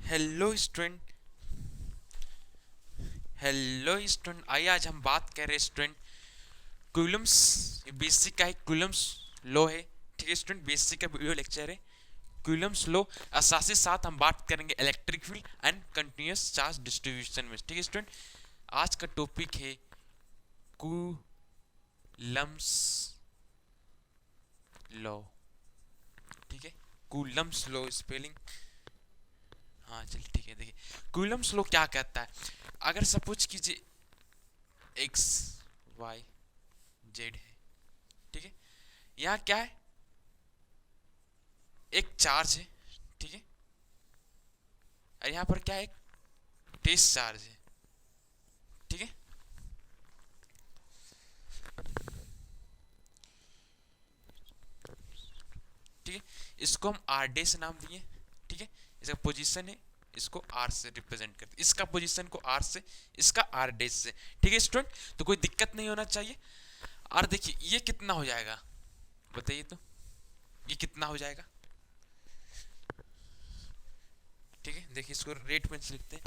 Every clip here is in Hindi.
Hello student. आइए आज हम बात कर रहे हैं स्टूडेंट कूलम्स। बेसिक का है कूलम्स लॉ है। ठीक है स्टूडेंट, बेसिक का वीडियो लेक्चर है कूलम्स लॉ। साथ ही साथ हम बात करेंगे electric field and continuous charge distribution में। ठीक है स्टूडेंट, आज का टॉपिक है कूलम्स लॉ। ठीक है, कूलम्स लॉ स्पेलिंग। हाँ चलिए ठीक है। देखिए कूलम्स लॉ क्या कहता है, अगर सपोज कीजिए एक्स वाई जेड है। ठीक है, यहाँ क्या है, एक चार्ज है। ठीक है, और यहाँ पर क्या है, एक टेस्ट चार्ज है। ठीक है, ठीक है, इसको हम आर डे से नाम दिए। ठीक है, इसका पोजीशन है, इसको आर से रिप्रेजेंट करते, इसका पोजीशन को आर से, इसका आर डे से। ठीक है स्टूडेंट, तो कोई दिक्कत नहीं होना चाहिए। और देखिए ये कितना हो जाएगा, बताइए तो, ये कितना हो जाएगा। ठीक है, देखिए इसको रेट में लिखते हैं,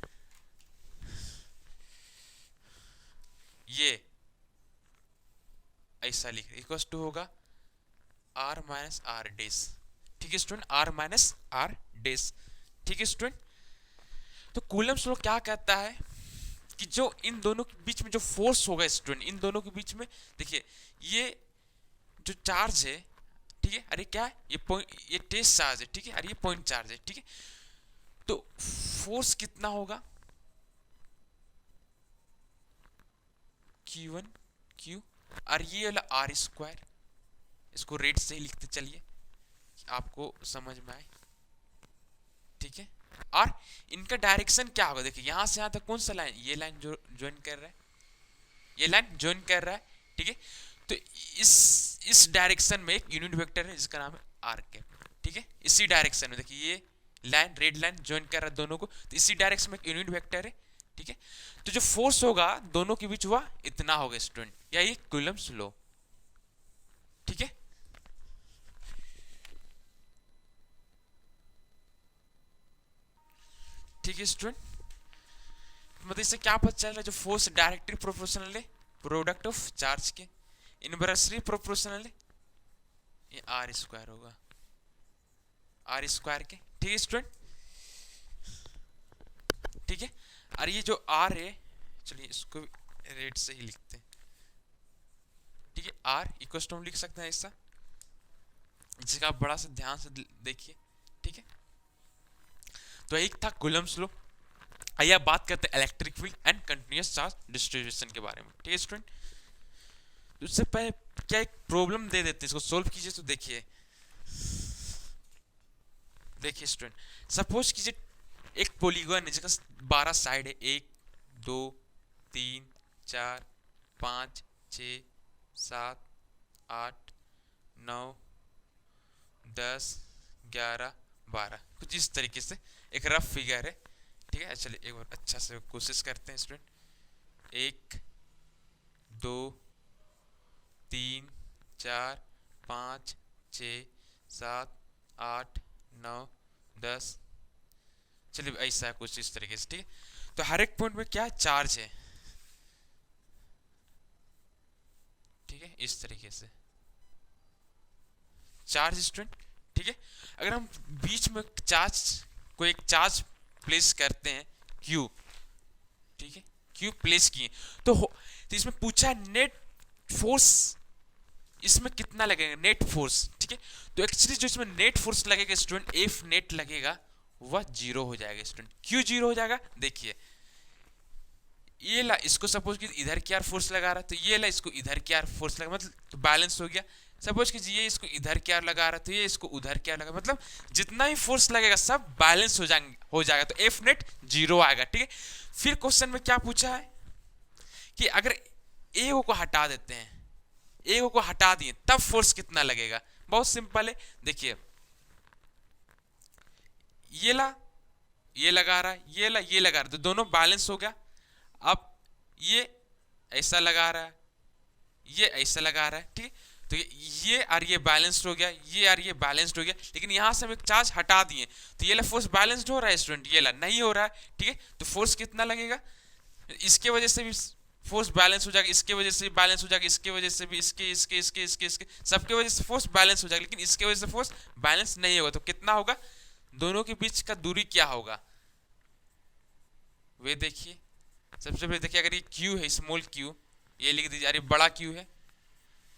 ये ऐसा लिख इक्वल टू होगा आर माइनस आर डेस। ठीक है स्टूडेंट, आर माइनस आर डेस। ठीक है स्टूडेंट, तो कूलम्स लॉ क्या कहता है कि जो इन दोनों के बीच में जो फोर्स होगा स्टूडेंट, इन दोनों के बीच में देखिए ये जो चार्ज है, ठीक है, अरे क्या है, ये पॉइंट, ये टेस्ट चार्ज है। ठीक है, अरे ये पॉइंट चार्ज है। ठीक है, तो फोर्स कितना होगा, Q1 Q, और ये वाला आर स्क्वायर, इसको रेट से ही लिखते चलिए आपको समझ में आए। ठीक है, और इनका डायरेक्शन क्या होगा, देखिए यहां से यहां तक कौन सा लाइन, ये लाइन जो ज्वाइन कर रहा है, ये लाइन ज्वाइन कर रहा है। ठीक है, तो इस डायरेक्शन में एक यूनिट वेक्टर है जिसका नाम है आर कैप। ठीक है, इसी डायरेक्शन में देखिए ये लाइन, रेड लाइन ज्वाइन कर रहा है दोनों को, तो इसी डायरेक्शन में एक यूनिट वेक्टर है। ठीक है, तो जो फोर्स होगा दोनों के बीच हुआ इतना होगा स्टूडेंट, या ये कूलम्स लॉ। ठीक है, ठीक है स्टूडेंट, मतलब इससे क्या पता चल रहा है, जो फोर्स डायरेक्टली प्रोपोर्शनल है प्रोडक्ट ऑफ चार्ज के, इनवर्सली प्रोपोर्शनल है, ये आर स्क्वायर होगा, आर स्क्वायर के। ठीक है स्टूडेंट, ठीक है, और ये जो आर है, चलिए इसको रेट से ही लिखते हैं। ठीक है, आर इक्वल टू हम लिख सकते हैं ऐसा, जिसका आप बड़ा से ध्यान से देखिए। ठीक है, तो एक था कूलम्स लॉ। आइए अब बात करते हैं electric field and continuous charge distribution के बारे में। ठीक है स्टूडेंट, तो उससे पहले क्या एक प्रॉब्लम दे देते हैं, इसको सोल्व कीजिए। तो देखिए, देखिए स्टूडेंट, सपोज कीजिए एक पॉलीगन है जिसका 12 साइड है, 1 2 3 4 5 6 7 8 9 10 11 12, कुछ इस तरीके से एक रफ फिगर है। ठीक है, चलिए एक बार अच्छा से कोशिश करते हैं स्टूडेंट। 1 2 3 4 5 6 7 8 9 10, चलिए ऐसा है कुछ इस तरीके से। ठीक है, तो हर एक पॉइंट में क्या चार्ज है। ठीक है, इस तरीके से चार्ज स्टूडेंट। ठीक है, अगर हम बीच में चार्ज को एक चार्ज प्लेस करते हैं क्यू, ठीक है, क्यू प्लेस किए, तो इसमें पूछा नेट फोर्स इसमें कितना लगेगा, नेट फोर्स। ठीक है, तो एक्चुअली जो इसमें नेट फोर्स लगेगा स्टूडेंट, एफ नेट लगेगा, वह जीरो हो जाएगा स्टूडेंट। क्यों जीरो हो जाएगा, देखिए ये ला इसको सपोज कि इधर की यार फोर्स लगा रहा है, तो ये ला इसको इधर की यार फोर्स लगा, मतलब तो बैलेंस हो गया। सपोज कि ये इसको इधर क्या लगा रहा है, तो ये इसको उधर क्या लगा, मतलब जितना भी फोर्स लगेगा सब बैलेंस हो जाएगा, तो एफ नेट जीरो आएगा। ठीक है, फिर क्वेश्चन में क्या पूछा है कि अगर ए को हटा देते हैं, ए को हटा दिए तब फोर्स कितना लगेगा। बहुत सिंपल है, देखिए ये ला ये लगा रहा है, ये ला ये लगा रहा है, तो दोनों बैलेंस हो गया। अब ये ऐसा लगा रहा है, ये ऐसा लगा रहा है। ठीक है, तो ये और ये बैलेंस्ड हो गया, ये और ये बैलेंस्ड हो गया, लेकिन यहाँ से हम एक चार्ज हटा दिए तो ये ला फोर्स बैलेंस्ड हो रहा है स्टूडेंट, ये ला नहीं हो रहा है। ठीक है, तो फोर्स कितना लगेगा, इसके वजह से भी फोर्स बैलेंस हो जाएगा, इसके वजह से भी बैलेंस हो जाएगा, इसके वजह से भी, इसके सबके वजह से फोर्स बैलेंस हो जाएगा, लेकिन इसके वजह से फोर्स बैलेंस नहीं होगा। तो कितना होगा, दोनों के बीच का दूरी क्या होगा, वे देखिए। सबसे पहले देखिए, अगर ये क्यू है, स्मॉल क्यू, ये लिख दीजिए, अरे बड़ा क्यू है,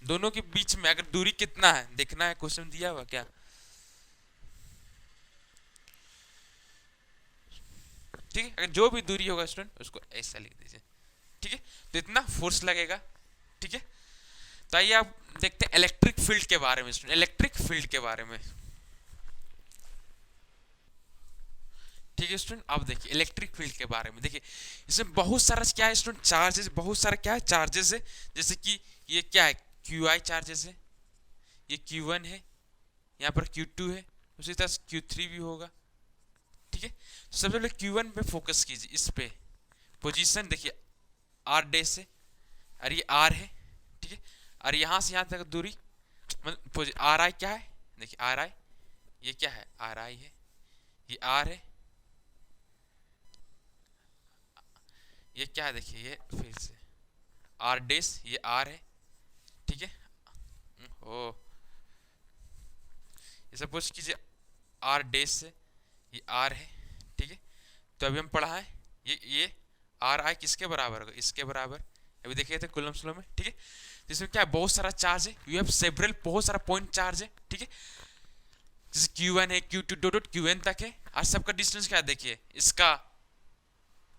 दोनों के बीच में अगर दूरी कितना है देखना है, क्वेश्चन दिया हुआ क्या। ठीक है, अगर जो भी दूरी होगा स्टूडेंट उसको ऐसा लिख दीजिए। ठीक है, तो इतना फोर्स लगेगा। ठीक है, तो आइए आप देखते हैं इलेक्ट्रिक फील्ड के बारे में स्टूडेंट, इलेक्ट्रिक फील्ड के बारे में। ठीक है स्टूडेंट, अब देखिए इलेक्ट्रिक फील्ड के बारे में। देखिए इसमें बहुत सारा क्या है स्टूडेंट, चार्जेस, बहुत सारा क्या है, चार्जेस है। जैसे कि ये क्या है, क्यू आई चार्जेस है, ये Q1 है, यहाँ पर Q2 है, उसी तरह से Q3 भी होगा। ठीक है, तो सबसे पहले Q1 पे फोकस कीजिए, इस पे पोजीशन देखिए R डैश है और ये R है। ठीक है, और यहाँ से यहाँ तक दूरी मतलब आर आई क्या है, देखिए आर आई, ये क्या है, आर आई है, ये आर है, ये क्या है, देखिए ये फिर से आर डैश, ये आर है। ठीक है, ओ ये सपोज कीजिए आर डैश से ये आर है। ठीक है, तो अभी हम पढ़ा है ये आर आई किसके बराबर होगा, इसके बराबर, अभी देखिए थे कूलम्स लॉ में। ठीक है, जिसमें क्या है, बहुत सारा चार्ज है, यू हैव सेवरल, बहुत सारा पॉइंट चार्ज है। ठीक है, जैसे Q1 है, Q2 डॉट डॉट Qn तक है, और सबका डिस्टेंस क्या है, देखिए इसका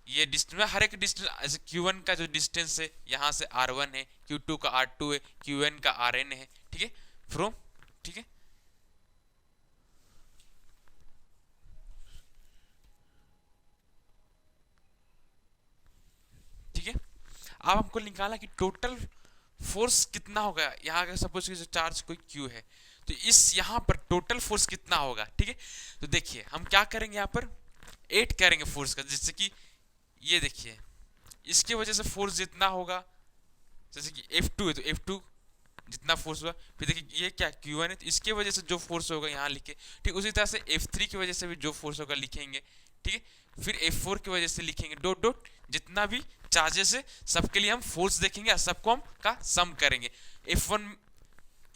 ये डिस्टेंस, हर एक डिस्टेंस, जैसे Q1 का जो डिस्टेंस है यहाँ से R1 है, Q2 का R2 है, Qn का Rn है। ठीक है, फ्रॉम, ठीक है, ठीक है, अब हमको निकाला कि टोटल फोर्स कितना होगा यहाँ, अगर सपोज कि चार्ज कोई Q है तो इस यहाँ पर टोटल फोर्स कितना होगा। ठीक है, तो देखिए हम क्या करेंगे, यहाँ पर 8 करेंगे फोर्स का, जैसे कि ये देखिए इसके वजह से फोर्स जितना होगा, जैसे कि F2 है तो F2 जितना फोर्स हुआ, फिर देखिए ये क्या Q1 है तो इसके वजह से जो फोर्स होगा यहाँ लिखे। ठीक, उसी तरह से F3 की वजह से भी जो फोर्स होगा लिखेंगे। ठीक है, फिर F4 की वजह से लिखेंगे, डॉट डॉट जितना भी चार्जेस है सबके लिए हम फोर्स देखेंगे और सबको हम का सम करेंगे। F1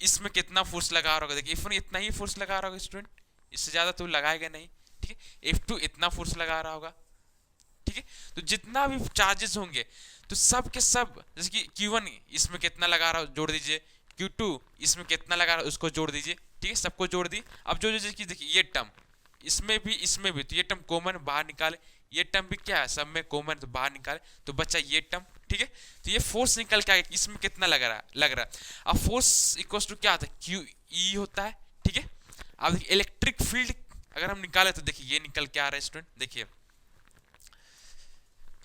इसमें कितना फोर्स लगा रहा होगा, देखिए F1 इतना ही फोर्स लगा रहा होगा स्टूडेंट, इससे ज्यादा तो लगाएगा नहीं। ठीक है, F2 इतना फोर्स लगा रहा होगा। ठीक है, तो जितना भी चार्जेस होंगे तो सब के सब, जैसे कि Q1 इसमें कितना लगा रहा हो जोड़ दीजिए, Q2 इसमें कितना लगा रहा हो उसको जोड़ दीजिए। ठीक है, सबको जोड़ दी। अब जो जो देखिए ये टर्म इसमें भी तो ये टर्म कॉमन बाहर निकाले, ये टर्म भी क्या है, सब में कॉमन, तो बाहर निकाले तो बचा ये टर्म। ठीक है, तो ये फोर्स निकल के आएगा, इसमें कितना लग रहा है। अब फोर्स इक्वल टू क्या होता है, क्यू ई होता है। ठीक है, अब देखिए इलेक्ट्रिक फील्ड अगर हम निकाले तो देखिए ये निकल के आ रहा है स्टूडेंट, देखिए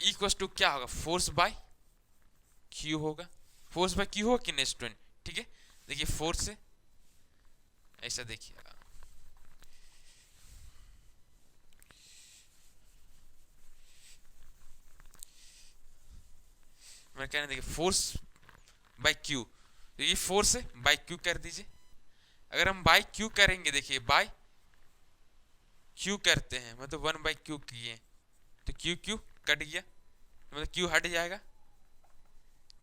इक्वल टू क्या होगा, फोर्स बाय क्यू होगा, फोर्स बाय क्यू होगा कि नहीं स्टूडेंट। ठीक है, देखिए फोर्स से ऐसा देखिए, मैं कह रहा देखिए फोर्स बाय क्यू, तो ये फोर्स है, बाय क्यू कर दीजिए। अगर हम बाय क्यू करेंगे, देखिए बाय क्यू करते हैं मतलब 1 बाय क्यू किए तो क्यू क्यू कट गया, मतलब क्यू हट जाएगा।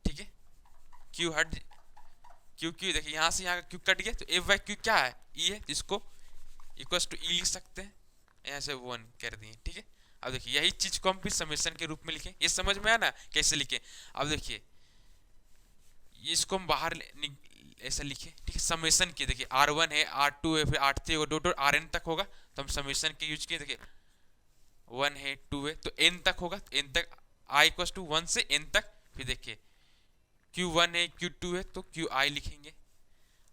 ठीक है, क्यू हट, क्यू क्यू देखिए यहाँ से यहाँ का क्यू कट गया, तो एफ बाई क्यू क्या है, ई है, तो इसको इक्वल टू ई लिख सकते हैं, यहाँ से 1 कर दिए। ठीक है, अब देखिए यही चीज को हम फिर समेशन के रूप में लिखें, ये समझ में आया ना कैसे लिखें। अब देखिए इसको हम बाहर ऐसा लिखे। ठीक है, समेशन के देखिए R1 है, R2 है, फिर R3 होगा, डॉट Rn तक होगा, तो हम समेशन के यूज किए। देखिए 1 है, 2 है, तो n तक होगा, तो n तक i इक्वल टू 1 से n तक। फिर देखिए Q1 है, Q2 है, तो Qi लिखेंगे।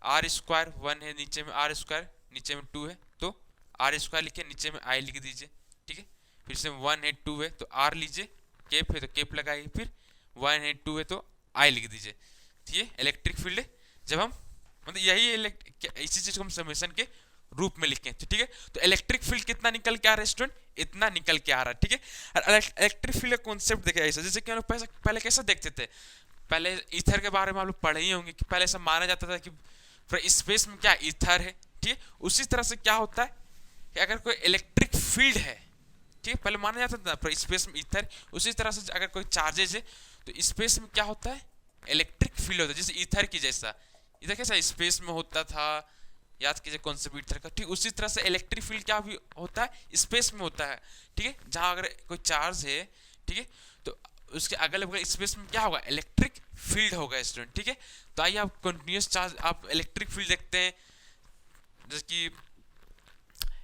R स्क्वायर 1 है, नीचे में R स्क्वायर, नीचे में 2 है, तो R स्क्वायर लिखे, नीचे में I लिख दीजिए। ठीक है, फिर से 1 है, 2 है, तो R लीजिए, केप है तो केप लगाइए, फिर 1 है, 2 है, तो I लिख दीजिए। ये इलेक्ट्रिक फील्ड है, जब हम मतलब यही इसी चीज को हम समेशन के रूप में लिखें तो ठीक है। तो इलेक्ट्रिक फील्ड कितना निकल के आ रहा है स्टूडेंट, इतना निकल के आ रहा है। ठीक है, और इलेक्ट्रिक फील्ड का कॉन्सेप्ट देखिए ऐसा, जैसे कि हम लोग पहले कैसा देखते थे, पहले ईथर के बारे में आप लोग पढ़े ही होंगे कि पहले ऐसा माना जाता था कि स्पेस में क्या ईथर है, ठीक है। उसी तरह से क्या होता है कि अगर कोई इलेक्ट्रिक फील्ड है, ठीक है, पहले माना जाता था स्पेस में ईथर, उसी तरह से अगर कोई चार्जेज है तो स्पेस में क्या होता है, इलेक्ट्रिक फील्ड होता है, जैसे ईथर की जैसा। ईथर कैसा स्पेस में होता था, याद कीजिए कॉन्सेप्ट ईथर का, ठीक। उसी तरह से इलेक्ट्रिक फील्ड क्या भी होता है, स्पेस में होता है, ठीक है। जहां अगर कोई चार्ज है, ठीक है, तो उसके अगल बगल स्पेस में क्या होगा, इलेक्ट्रिक फील्ड होगा स्टूडेंट, ठीक है। तो आइए आप कंटिन्यूस चार्ज, आप इलेक्ट्रिक फील्ड देखते हैं, जैसे कि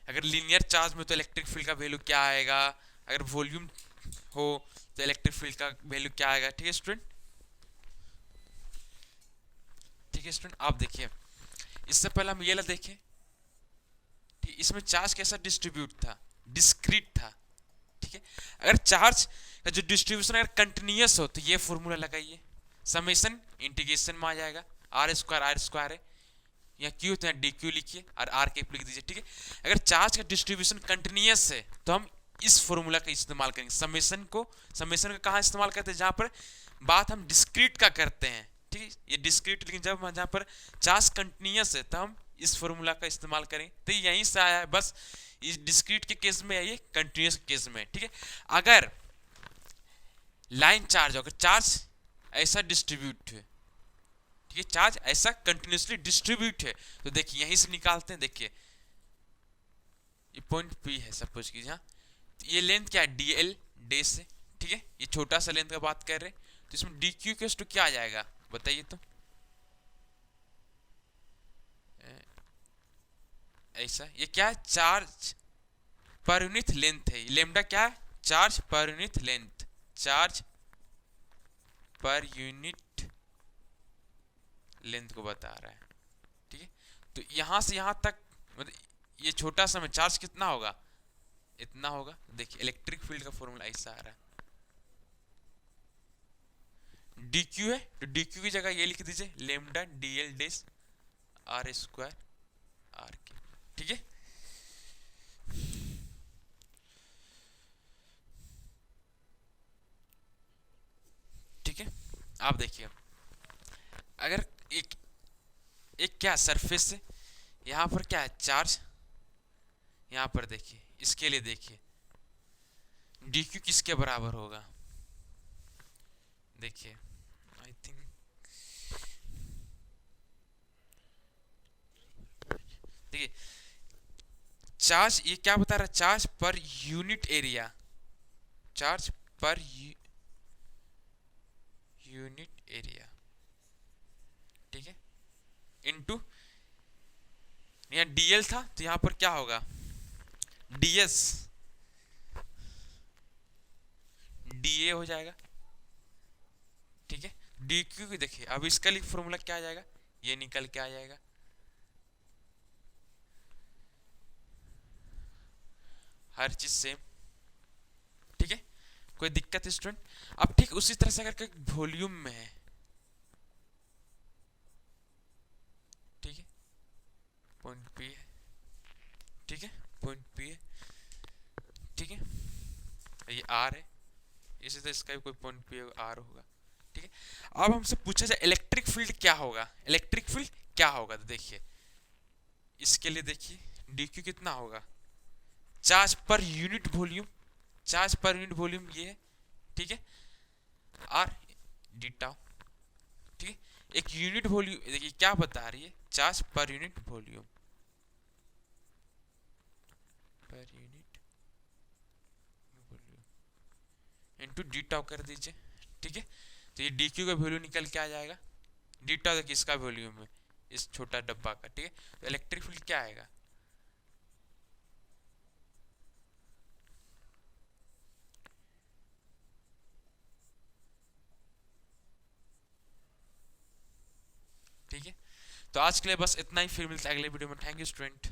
अगर लीनियर चार्ज में तो इलेक्ट्रिक फील्ड का वैल्यू क्या आएगा, अगर वॉल्यूम हो तो इलेक्ट्रिक फील्ड का वैल्यू क्या आएगा, ठीक है स्टूडेंट। ठीक है स्टूडेंट, आप देखिए इससे पहले हम ये देखें, ठीक, इसमें चार्ज कैसा डिस्ट्रीब्यूट था, डिस्क्रीट था, ठीक है। अगर चार्ज का जो डिस्ट्रीब्यूशन अगर कंटिन्यूअस हो तो ये फॉर्मूला लगाइए, समेशन इंटीग्रेशन में आ जाएगा, आर स्क्वायर है, या क्यू तो डी क्यू लिखिए और आर के लिख दीजिए, ठीक है। अगर चार्ज का डिस्ट्रीब्यूशन कंटिन्यूअस है तो हम इस फॉर्मूला का इस्तेमाल करेंगे, समेशन का कहाँ इस्तेमाल करते हैं, जहां पर बात हम डिस्क्रीट का करते हैं, ठीक है, ये डिस्क्रीट। लेकिन जब जहां पर चार्ज कंटिन्यूअस है तो हम इस फॉर्मूला का इस्तेमाल करें, तो यहीं से आया है, बस इस डिस्क्रीट के केस में है, ये कंटिन्यूअस केस में, ठीक है। अगर लाइन चार्ज, अगर चार्ज ऐसा डिस्ट्रीब्यूट है, ठीक है, चार्ज ऐसा कंटिन्यूसली डिस्ट्रीब्यूट है, तो देखिए यहीं से निकालते हैं, देखिए ये पॉइंट पी है सपोज कीजिए, हाँ, तो ये लेंथ क्या है, डीएल डेस है, ठीक है, ये छोटा सा लेंथ का बात कर रहे हैं, तो इसमें डी क्यू के टू क्या आ जाएगा बताइए तो, ऐसा, ये क्या है, चार्ज पर यूनिट लेंथ है, लेमडा क्या है, charge per unit length, charge per unit length को बता रहा है, ठीक है। तो यहां से यहां तक मतलब ये छोटा सा में चार्ज कितना होगा, इतना होगा। देखिए इलेक्ट्रिक फील्ड का फॉर्मूला ऐसा आ रहा है, डी क्यू है तो डी क्यू की जगह ये लिख दीजिए, लेमडा डी एल डेस आर स्क्वायर आर के, ठीक है। ठीक है, आप देखिए अगर एक क्या सरफेस है, यहां पर क्या है चार्ज, यहां पर देखिए इसके लिए देखिए डी क्यू किसके बराबर होगा, देखिए आई थिंक, देखिए चार्ज ये क्या बता रहा है, charge per unit area, charge per unit area, ठीक है, इनटू यहाँ डीएल था तो यहां पर क्या होगा, डीएस डीए हो जाएगा, ठीक है। डी क्यू की देखिए अब इसका लिए फॉर्मूला क्या आ जाएगा, ये निकल के आ जाएगा, हर चीज सेम, ठीक है, कोई दिक्कत है स्टूडेंट। अब ठीक उसी तरह से अगर कोई वॉल्यूम में है, ठीक है, पॉइंट पी है, ठीक है, पॉइंट पी है, ठीक है, ये आर है, इसी तरह इसका भी कोई पॉइंट पी आर होगा, ठीक है। अब हमसे पूछा जाए इलेक्ट्रिक फील्ड क्या होगा, इलेक्ट्रिक फील्ड क्या होगा, तो देखिए इसके लिए देखिए डी क्यू कितना होगा, charge per unit volume, charge per unit volume ये है, ठीक है, आर डी टाउ, ठीक है। एक यूनिट वॉल्यूम देखिए क्या बता रही है, charge per unit volume, per unit volume into D tau कर दीजिए, ठीक है। तो ये डी क्यू का वैल्यू निकल के आ जाएगा, डी टाउ देखिए इसका वॉल्यूम है इस छोटा डब्बा का, ठीक है। तो इलेक्ट्रिक फील्ड क्या आएगा, ठीक है। तो आज के लिए बस इतना ही, फिर मिलते हैं अगले वीडियो में, थैंक यू स्टूडेंट।